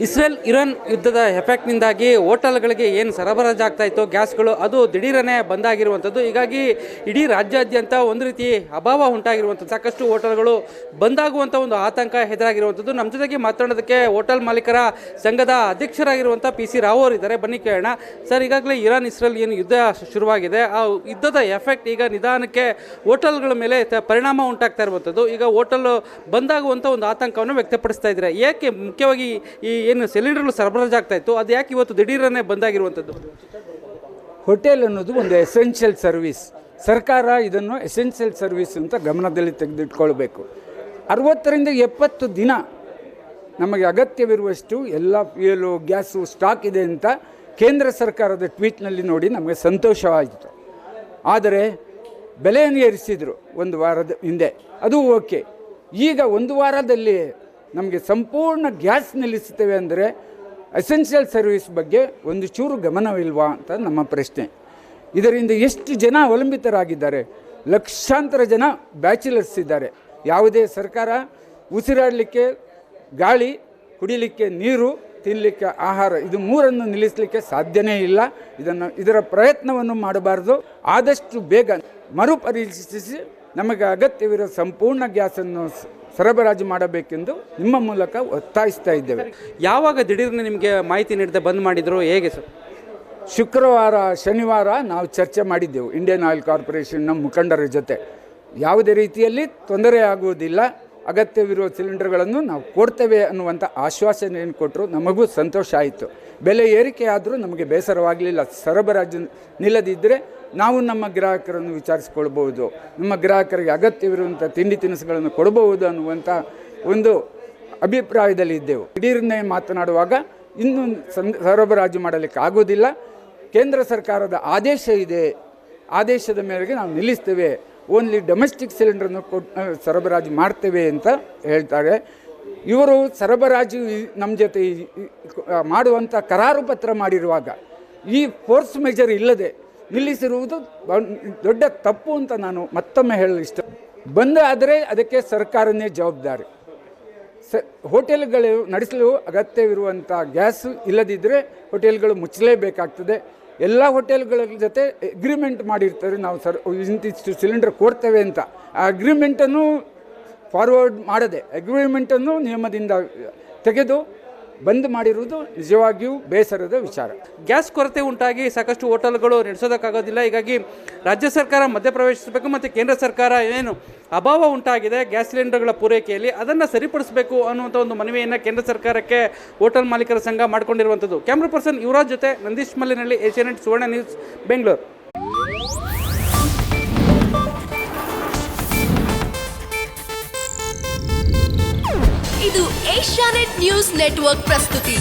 Israel Iran ಯುದ್ಧದ ಎಫೆಕ್ಟ್ನಿಂದಾಗಿ ಹೋಟೆಲ್ಗಳಿಗೆ ಏನು ಸರಬರಾಜು ಆಗ್ತಾ ಇತ್ತು ಗ್ಯಾಸ್ಗಳು ಅದು ದಿಢೀರನೇ ಬಂದಾಗಿರುವಂಥದ್ದು. ಹೀಗಾಗಿ ಇಡೀ ರಾಜ್ಯಾದ್ಯಂತ ಒಂದು ರೀತಿ ಅಭಾವ ಉಂಟಾಗಿರುವಂಥದ್ದು. ಸಾಕಷ್ಟು ಹೋಟೆಲ್ಗಳು ಬಂದಾಗುವಂಥ ಒಂದು ಆತಂಕ ಎದುರಾಗಿರುವಂಥದ್ದು. ನಮ್ಮ ಜೊತೆಗೆ ಮಾತನಾಡೋದಕ್ಕೆ ಹೋಟೆಲ್ ಮಾಲೀಕರ ಸಂಘದ ಅಧ್ಯಕ್ಷರಾಗಿರುವಂಥ PC ರಾವ್ ಅವರು ಇದ್ದಾರೆ. ಬನ್ನಿ ಕೇಳೋಣ. ಸರ್, ಈಗಾಗಲೇ ಇರಾನ್ ಇಸ್ರೇಲ್ ಏನು ಯುದ್ಧ ಶುರುವಾಗಿದೆ, ಆ ಯುದ್ಧದ ಎಫೆಕ್ಟ್ ಈಗ ನಿಧಾನಕ್ಕೆ ಹೋಟೆಲ್ಗಳ ಮೇಲೆ ಪರಿಣಾಮ ಉಂಟಾಗ್ತಾ ಇರುವಂಥದ್ದು. ಈಗ ಹೋಟೆಲ್ ಬಂದಾಗುವಂಥ ಒಂದು ಆತಂಕವನ್ನು ವ್ಯಕ್ತಪಡಿಸ್ತಾ ಇದ್ದಾರೆ. ಏಕೆ ಮುಖ್ಯವಾಗಿ ಈ ಏನು ಸಿಲಿಂಡರ್ಗಳು ಸರಬರಾಜು ಆಗ್ತಾ ಇತ್ತು ಅದು ಯಾಕೆ ಇವತ್ತು ದಿಢೀರನೇ ಬಂದಾಗಿರುವಂಥದ್ದು? ಹೋಟೆಲ್ ಅನ್ನೋದು ಒಂದು ಎಸೆನ್ಷಿಯಲ್ ಸರ್ವಿಸ್. ಸರ್ಕಾರ ಇದನ್ನು ಎಸೆನ್ಷಿಯಲ್ ಸರ್ವಿಸ್ ಅಂತ ಗಮನದಲ್ಲಿ ತೆಗೆದಿಟ್ಕೊಳ್ಬೇಕು. 60ರಿಂದ 70 ದಿನ ನಮಗೆ ಅಗತ್ಯವಿರುವಷ್ಟು ಎಲ್ಲ ಫ್ಯೂಯಲು ಗ್ಯಾಸು ಸ್ಟಾಕ್ ಇದೆ ಅಂತ ಕೇಂದ್ರ ಸರ್ಕಾರದ ಟ್ವೀಟ್ನಲ್ಲಿ ನೋಡಿ ನಮಗೆ ಸಂತೋಷವಾಯಿತು. ಆದರೆ ಬೆಲೆಯನ್ನು ಏರಿಸಿದರು ಒಂದು ವಾರದ ಹಿಂದೆ, ಅದು ಓಕೆ. ಈಗ ಒಂದು ವಾರದಲ್ಲಿ ನಮಗೆ ಸಂಪೂರ್ಣ ಗ್ಯಾಸ್ ನಿಲ್ಲಿಸುತ್ತೇವೆ ಅಂದರೆ ಎಸೆನ್ಷಿಯಲ್ ಸರ್ವಿಸ್ ಬಗ್ಗೆ ಒಂದು ಚೂರು ಗಮನವಿಲ್ವಾ ಅಂತ ನಮ್ಮ ಪ್ರಶ್ನೆ. ಇದರಿಂದ ಎಷ್ಟು ಜನ ಅವಲಂಬಿತರಾಗಿದ್ದಾರೆ? ಲಕ್ಷಾಂತರ ಜನ ಬ್ಯಾಚುಲರ್ಸ್ ಇದ್ದಾರೆ. ಯಾವುದೇ ಸರ್ಕಾರ ಉಸಿರಾಡಲಿಕ್ಕೆ ಗಾಳಿ, ಕುಡಿಲಿಕ್ಕೆ ನೀರು, ತಿನ್ನಲಿಕ್ಕೆ ಆಹಾರ, ಇದು ಮೂರನ್ನು ನಿಲ್ಲಿಸಲಿಕ್ಕೆ ಸಾಧ್ಯನೇ ಇಲ್ಲ. ಇದರ ಪ್ರಯತ್ನವನ್ನು ಮಾಡಬಾರ್ದು. ಆದಷ್ಟು ಬೇಗ ಮರುಪರಿಶೀಲಿಸಿ ನಮಗೆ ಅಗತ್ಯವಿರೋ ಸಂಪೂರ್ಣ ಗ್ಯಾಸನ್ನು ಸರಬರಾಜು ಮಾಡಬೇಕೆಂದು ನಿಮ್ಮ ಮೂಲಕ ಒತ್ತಾಯಿಸ್ತಾ ಇದ್ದೇವೆ. ಯಾವಾಗ ದಿಢೀರ್ನೆ ನಿಮಗೆ ಮಾಹಿತಿ ನೀಡದೆ ಬಂದ್ ಮಾಡಿದ್ರು, ಹೇಗೆ ಸರ್? ಶುಕ್ರವಾರ, ಶನಿವಾರ ನಾವು ಚರ್ಚೆ ಮಾಡಿದ್ದೆವು ಇಂಡಿಯನ್ ಆಯಿಲ್ ಕಾರ್ಪೊರೇಷನ್ನ ಮುಖಂಡರ ಜೊತೆ. ಯಾವುದೇ ರೀತಿಯಲ್ಲಿ ತೊಂದರೆ ಆಗುವುದಿಲ್ಲ, ಅಗತ್ಯವಿರುವ ಸಿಲಿಂಡರ್ಗಳನ್ನು ನಾವು ಕೊಡ್ತೇವೆ ಅನ್ನುವಂಥ ಆಶ್ವಾಸನೆಯನ್ನು ಕೊಟ್ಟರು. ನಮಗೂ ಸಂತೋಷ ಆಯಿತು. ಬೆಲೆ ಏರಿಕೆ ಆದರೂ ನಮಗೆ ಬೇಸರವಾಗಲಿಲ್ಲ. ಸರಬರಾಜು ನಿಲ್ಲದಿದ್ದರೆ ನಾವು ನಮ್ಮ ಗ್ರಾಹಕರನ್ನು ವಿಚಾರಿಸಿಕೊಳ್ಬೋದು, ನಮ್ಮ ಗ್ರಾಹಕರಿಗೆ ಅಗತ್ಯವಿರುವಂಥ ತಿಂಡಿ ತಿನಿಸುಗಳನ್ನು ಕೊಡಬಹುದು ಅನ್ನುವಂಥ ಒಂದು ಅಭಿಪ್ರಾಯದಲ್ಲಿ ಇದ್ದೆವು. ದಿಢೀರ್ನೇ ಮಾತನಾಡುವಾಗ ಇನ್ನೂ ಸರಬರಾಜು ಮಾಡಲಿಕ್ಕೆ ಆಗೋದಿಲ್ಲ, ಕೇಂದ್ರ ಸರ್ಕಾರದ ಆದೇಶ ಇದೆ, ಆದೇಶದ ಮೇರೆಗೆ ನಾವು ನಿಲ್ಲಿಸ್ತೇವೆ, ಓನ್ಲಿ ಡೊಮೆಸ್ಟಿಕ್ ಸಿಲಿಂಡರನ್ನು ಸರಬರಾಜು ಮಾಡ್ತೇವೆ ಅಂತ ಹೇಳ್ತಾರೆ. ಇವರು ಸರಬರಾಜು ನಮ್ಮ ಜೊತೆ ಮಾಡುವಂಥ ಕರಾರು ಪತ್ರ ಮಾಡಿರುವಾಗ ಈ ಫೋರ್ಸ್ ಮೆಜರ್ ಇಲ್ಲದೆ ನಿಲ್ಲಿಸಿರುವುದು ದೊಡ್ಡ ತಪ್ಪು ಅಂತ ನಾನು ಮತ್ತೊಮ್ಮೆ ಹೇಳಲು ಇಷ್ಟ. ಬಂದಾದರೆ ಅದಕ್ಕೆ ಸರ್ಕಾರನೇ ಜವಾಬ್ದಾರಿ. ಹೋಟೆಲ್ಗಳು ನಡೆಸಲು ಅಗತ್ಯವಿರುವಂಥ ಗ್ಯಾಸ್ ಇಲ್ಲದಿದ್ದರೆ ಹೋಟೆಲ್ಗಳು ಮುಚ್ಚಲೇಬೇಕಾಗ್ತದೆ. ಎಲ್ಲ ಹೋಟೆಲ್ಗಳ ಜೊತೆ ಅಗ್ರಿಮೆಂಟ್ ಮಾಡಿರ್ತಾರೆ, ನಾವು ಇಂತಿಷ್ಟು ಸಿಲಿಂಡರ್ ಕೊಡ್ತೇವೆ ಅಂತ. ಆ ಅಗ್ರಿಮೆಂಟನ್ನು ಫಾರ್ವರ್ಡ್ ಮಾಡದೆ ಅಗ್ರಿಮೆಂಟನ್ನು ನಿಯಮದಿಂದ ತೆಗೆದು ಬಂದ್ ಮಾಡಿರುವುದು ನಿಜವಾಗಿಯೂ ಬೇಸರದ ವಿಚಾರ. ಗ್ಯಾಸ್ ಕೊರತೆ ಉಂಟಾಗಿ ಸಾಕಷ್ಟು ಹೋಟೆಲ್ಗಳು ನಡೆಸೋದಕ್ಕಾಗೋದಿಲ್ಲ. ಹೀಗಾಗಿ ರಾಜ್ಯ ಸರ್ಕಾರ ಮಧ್ಯಪ್ರವೇಶಿಸಬೇಕು ಮತ್ತು ಕೇಂದ್ರ ಸರ್ಕಾರ ಏನು ಅಭಾವ ಉಂಟಾಗಿದೆ ಗ್ಯಾಸ್ ಸಿಲಿಂಡರ್ಗಳ ಪೂರೈಕೆಯಲ್ಲಿ ಅದನ್ನು ಸರಿಪಡಿಸಬೇಕು ಅನ್ನುವಂಥ ಒಂದು ಮನವಿಯನ್ನು ಕೇಂದ್ರ ಸರ್ಕಾರಕ್ಕೆ ಹೋಟೆಲ್ ಮಾಲೀಕರ ಸಂಘ ಮಾಡಿಕೊಂಡಿರುವಂಥದ್ದು. ಕ್ಯಾಮ್ರಾ ಪರ್ಸನ್ ಯುವರಾಜ್ ಜೊತೆ ನಂದೀಶ್ ಮಲ್ಲಿನಹಳ್ಳಿ, ಏಷ್ಯಾನೆಟ್ ಸುವರ್ಣ ನ್ಯೂಸ್, ಬೆಂಗಳೂರು. ಇದು ಏಷ್ಯಾನೆಟ್ ನ್ಯೂಸ್ ನೆಟ್ವರ್ಕ್ ಪ್ರಸ್ತುತಿ.